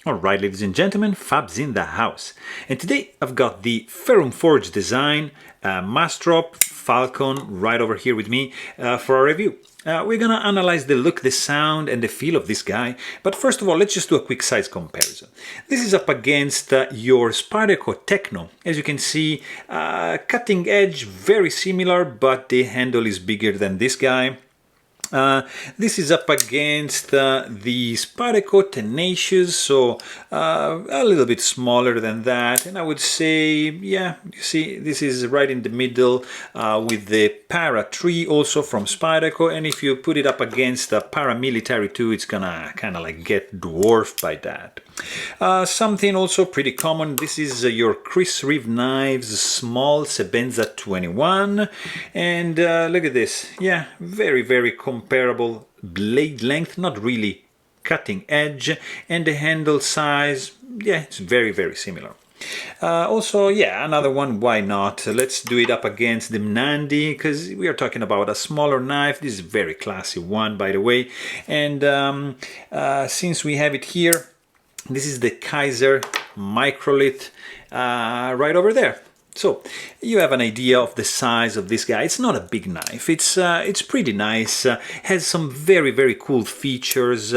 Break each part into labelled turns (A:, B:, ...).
A: Alright, ladies and gentlemen, Fab's in the house. And today I've got the Ferrum Forge design, Massdrop Falcon right over here with me for our review. We're gonna analyze the look, the sound, and the feel of this guy. But first of all, let's just do a quick size comparison. This is up against your Spyderco Techno. As you can see, cutting edge, very similar, but the handle is bigger than this guy. This is up against the Spyderco Tenacious, so a little bit smaller than that, and I would say, yeah, you see, this is right in the middle with the Para 3 also from Spyderco, and if you put it up against the Paramilitary 2, it's gonna kind of like get dwarfed by that. Something also pretty common, this is your Chris Reeve Knives Small Sebenza 21, and look at this, yeah, very comparable blade length, not really cutting edge, and the handle size, yeah, it's very similar. Also, yeah, another one, why not? Let's do it up against the Nandi, because we are talking about a smaller knife. This is a very classy one, by the way, and since we have it here, this is the Kaiser Microlith right over there. So you have an idea of the size of this guy. It's not a big knife. It's pretty nice. Has some very cool features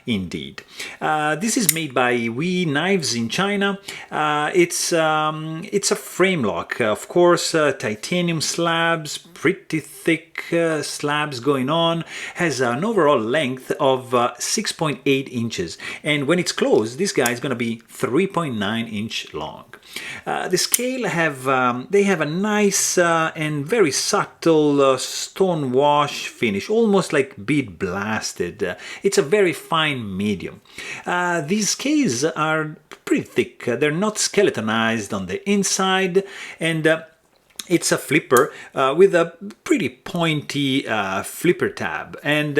A: indeed. This is made by We Knives in China. It's a frame lock, of course. Titanium slabs, pretty thick slabs going on. Has an overall length of 6.8 inches, and when it's closed, this guy is going to be 3.9 inch long. The scale they have a nice and very subtle stone wash finish, almost like bead blasted. It's a very fine medium. These scales are pretty thick. They're not skeletonized on the inside, and it's a flipper with a pretty pointy flipper tab. And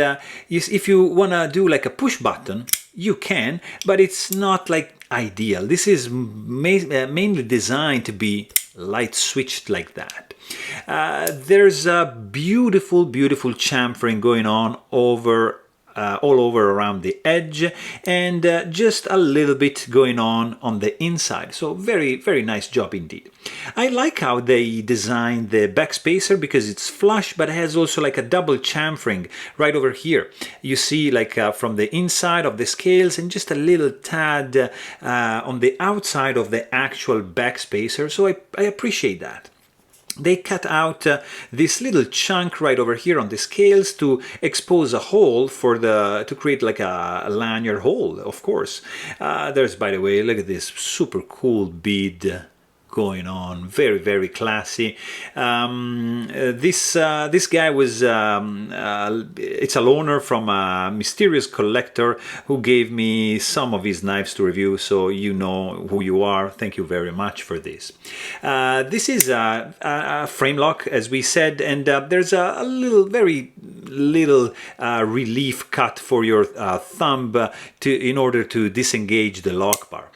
A: if you want to do like a push button, you can, but it's not like ideal. This is mainly designed to be light switched like that. There's a beautiful chamfering going on all over around the edge, and just a little bit going on the inside. So very nice job indeed. I like how they designed the backspacer because it's flush, but has also like a double chamfering right over here. You see like from the inside of the scales, and just a little tad on the outside of the actual backspacer. So I appreciate that. They cut out this little chunk right over here on the scales to expose a hole to create like a lanyard hole, of course. There's, by the way, look at this super cool bead going on, very classy. This guy was it's a loaner from a mysterious collector who gave me some of his knives to review, so you know who you are. Thank you very much for this. This is a frame lock, as we said, and there's a very little relief cut for your thumb in order to disengage the lock bar.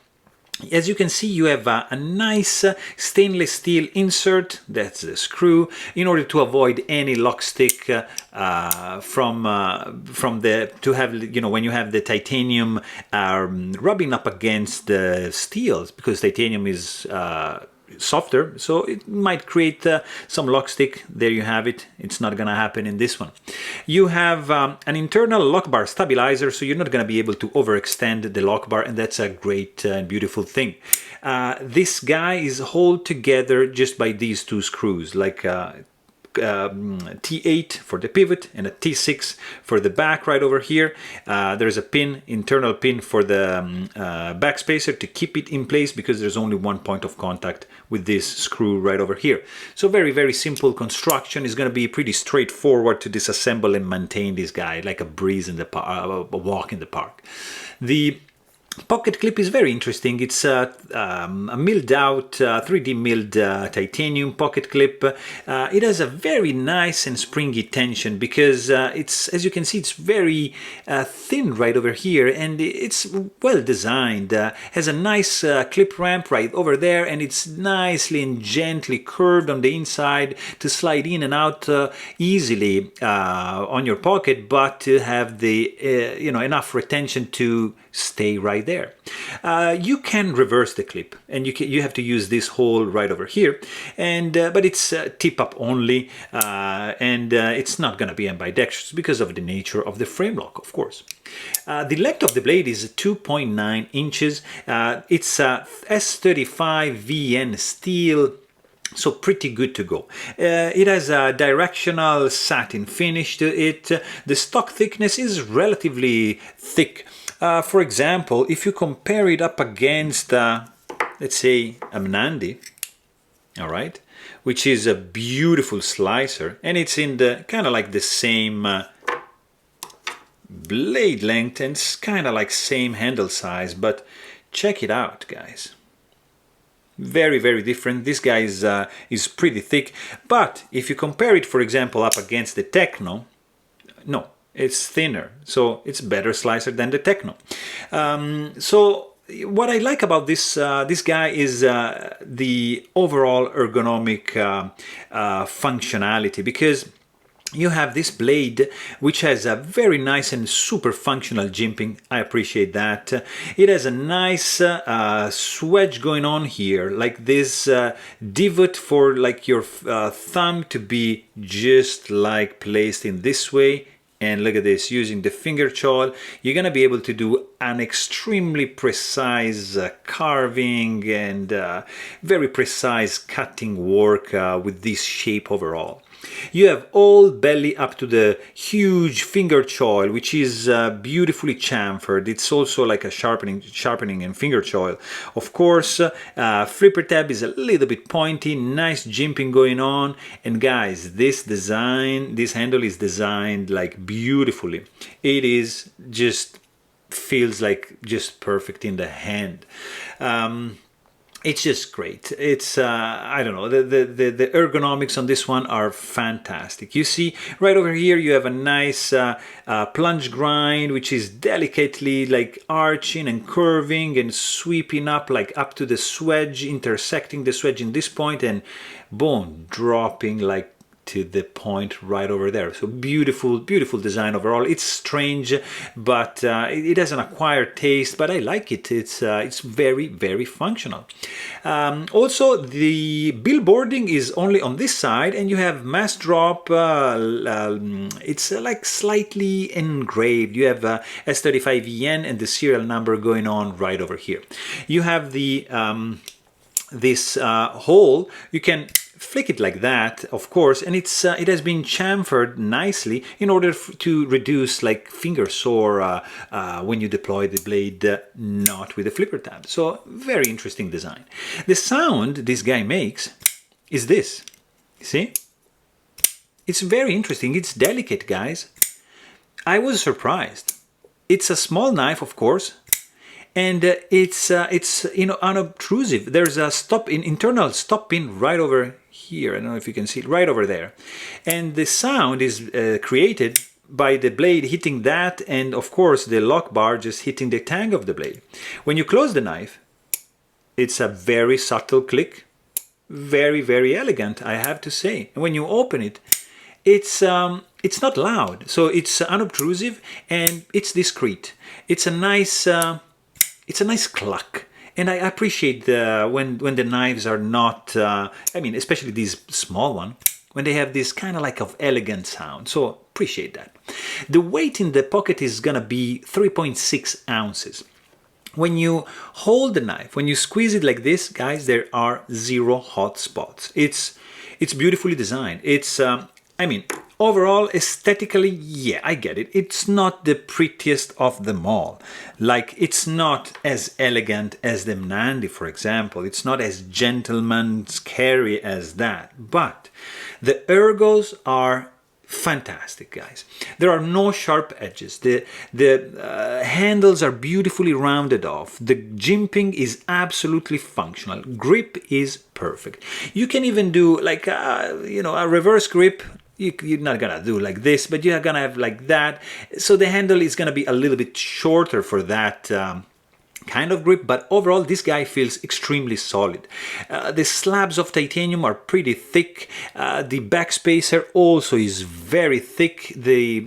A: As you can see, you have a nice stainless steel insert, that's the screw, in order to avoid any lock stick to have, you know, when you have the titanium rubbing up against the steels, because titanium is softer, so it might create some lock stick. There you have it. It's not gonna happen in this one. You have an internal lock bar stabilizer, so you're not gonna be able to overextend the lock bar, and that's a great and beautiful thing. This guy is held together just by these two screws, like T8 for the pivot and a T6 for the back right over here. There's a pin, internal pin for the backspacer to keep it in place, because there's only one point of contact with this screw right over here. So very simple construction. Is going to be pretty straightforward to disassemble and maintain this guy, like a breeze in the a walk in the park. The pocket clip is very interesting. It's a milled out, 3D milled titanium pocket clip. It has a very nice and springy tension, because it's, as you can see, it's very thin right over here, and it's well designed. Has a nice clip ramp right over there, and it's nicely and gently curved on the inside to slide in and out easily on your pocket, but to have the enough retention to stay right right there. You can reverse the clip, and you have to use this hole right over here, and but it's tip up only, and it's not going to be ambidextrous because of the nature of the frame lock, of course. The length of the blade is 2.9 inches. It's a S35 VN steel, so pretty good to go. It has a directional satin finish to it. The stock thickness is relatively thick. For example, if you compare it up against, let's say, a Mnandi, all right, which is a beautiful slicer, and it's in the kind of like the same blade length, and it's kind of like same handle size, but check it out, guys. Very, very different. This guy is pretty thick, but if you compare it, for example, up against the Techno, no, it's thinner, so it's better slicer than the Techno. So what I like about this this guy is the overall ergonomic functionality, because you have this blade which has a very nice and super functional jimping. I appreciate that. It has a nice swedge going on here, like this divot for like your thumb to be just like placed in this way. And look at this, using the finger choil, you're going to be able to do an extremely precise carving and very precise cutting work with this shape overall. You have all belly up to the huge finger choil, which is beautifully chamfered. It's also like a sharpening and finger choil. Of course, flipper tab is a little bit pointy, nice jimping going on. And guys, this handle is designed like beautifully. It is just feels like just perfect in the hand. It's just great. It's I don't know, the ergonomics on this one are fantastic. You see right over here you have a nice plunge grind, which is delicately like arching and curving and sweeping up, like up to the swedge, intersecting the swedge in this point, and boom, dropping like to the point right over there. So beautiful, beautiful design overall. It's strange, but it has an acquired taste, but I like it. It's very, very functional. Also, the billboarding is only on this side, and you have Massdrop. It's like slightly engraved. You have S35VN and the serial number going on right over here. You have the this hole. You can flick it like that, of course, and it has been chamfered nicely in order to reduce like finger sore when you deploy the blade not with the flipper tab. So very interesting design. The sound this guy makes is this. See? It's very interesting. It's delicate, guys. I was surprised. It's a small knife, of course, and it's unobtrusive. There's a internal stop pin right over here. I don't know if you can see it, right over there. And the sound is created by the blade hitting that, and of course the lock bar just hitting the tang of the blade. When you close the knife, it's a very subtle click. Very, very elegant, I have to say. And when you open it, it's not loud, so it's unobtrusive and it's discreet. It's a nice cluck. And I appreciate when the knives are not, I mean, especially these small ones, when they have this kind of like of elegant sound. So appreciate that. The weight in the pocket is gonna be 3.6 ounces. When you hold the knife, when you squeeze it like this, guys, there are 0 hot spots. It's beautifully designed. It's, I mean, overall, aesthetically, yeah, I get it. It's not the prettiest of them all. Like, it's not as elegant as the Mnandi, for example. It's not as gentleman's carry as that. But the ergos are fantastic, guys. There are no sharp edges. The handles are beautifully rounded off. The jimping is absolutely functional. Grip is perfect. You can even do like a reverse grip. You're not gonna do like this, but you're gonna have like that. So the handle is gonna be a little bit shorter for that kind of grip, but overall this guy feels extremely solid. The slabs of titanium are pretty thick. The backspacer also is very thick. They're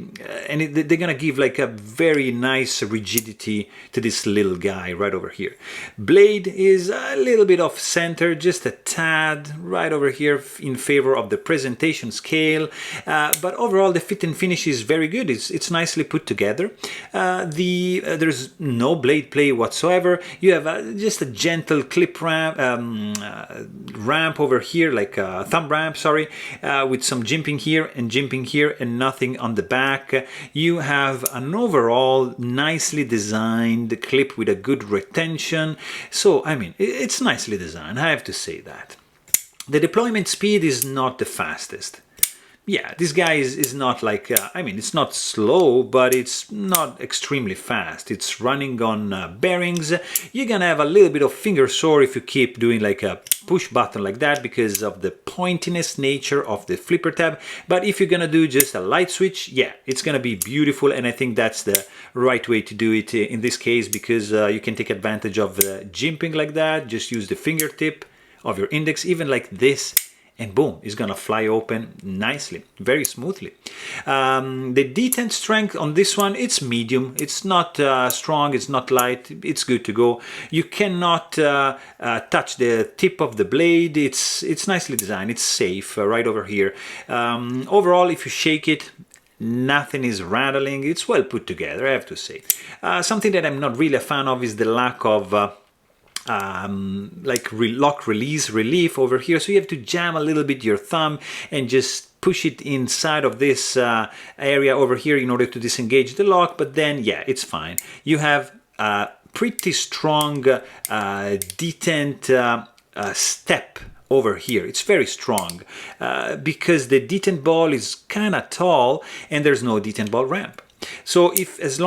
A: gonna give like a very nice rigidity to this little guy right over here. Blade is a little bit off center, just a tad right over here in favor of the presentation scale, but overall the fit and finish is very good. It's nicely put together. There's no blade play whatsoever. You have just a gentle clip ramp over here, like a thumb ramp, sorry, with some jimping here and nothing on the back. You have an overall nicely designed clip with a good retention. So, I mean, it's nicely designed, I have to say that. The deployment speed is not the fastest. Yeah, this guy is not like, I mean, it's not slow, but it's not extremely fast. It's running on bearings. You're gonna have a little bit of finger sore if you keep doing like a push button like that because of the pointiness nature of the flipper tab. But if you're gonna do just a light switch, yeah, it's gonna be beautiful, and I think that's the right way to do it in this case, because you can take advantage of jimping like that. Just use the fingertip of your index, even like this, and boom, it's gonna fly open nicely, very smoothly. The detent strength on this one, it's medium. It's not strong, it's not light, it's good to go. You cannot touch the tip of the blade. It's nicely designed, it's safe right over here. Overall, if you shake it, nothing is rattling. It's well put together, I have to say. Something that I'm not really a fan of is the lack of lock release relief over here, so you have to jam a little bit your thumb and just push it inside of this area over here in order to disengage the lock, but then yeah, it's fine. You have a pretty strong detent step over here. It's very strong because the detent ball is kind of tall and there's no detent ball ramp. So as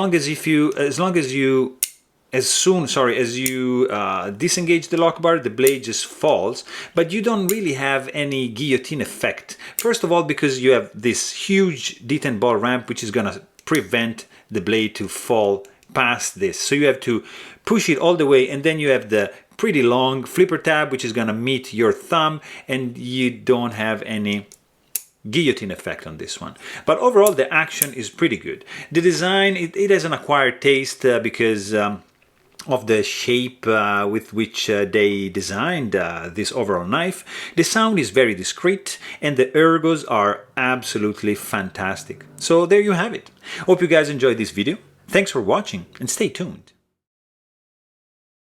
A: you disengage the lock bar, the blade just falls, but you don't really have any guillotine effect. First of all, because you have this huge detent ball ramp, which is gonna prevent the blade to fall past this. So you have to push it all the way, and then you have the pretty long flipper tab, which is gonna meet your thumb, and you don't have any guillotine effect on this one. But overall, the action is pretty good. The design, it has an acquired taste because of the shape with which they designed this overall knife. The sound is very discreet and the ergos are absolutely fantastic. So there you have it. Hope you guys enjoyed this video. Thanks for watching and stay tuned.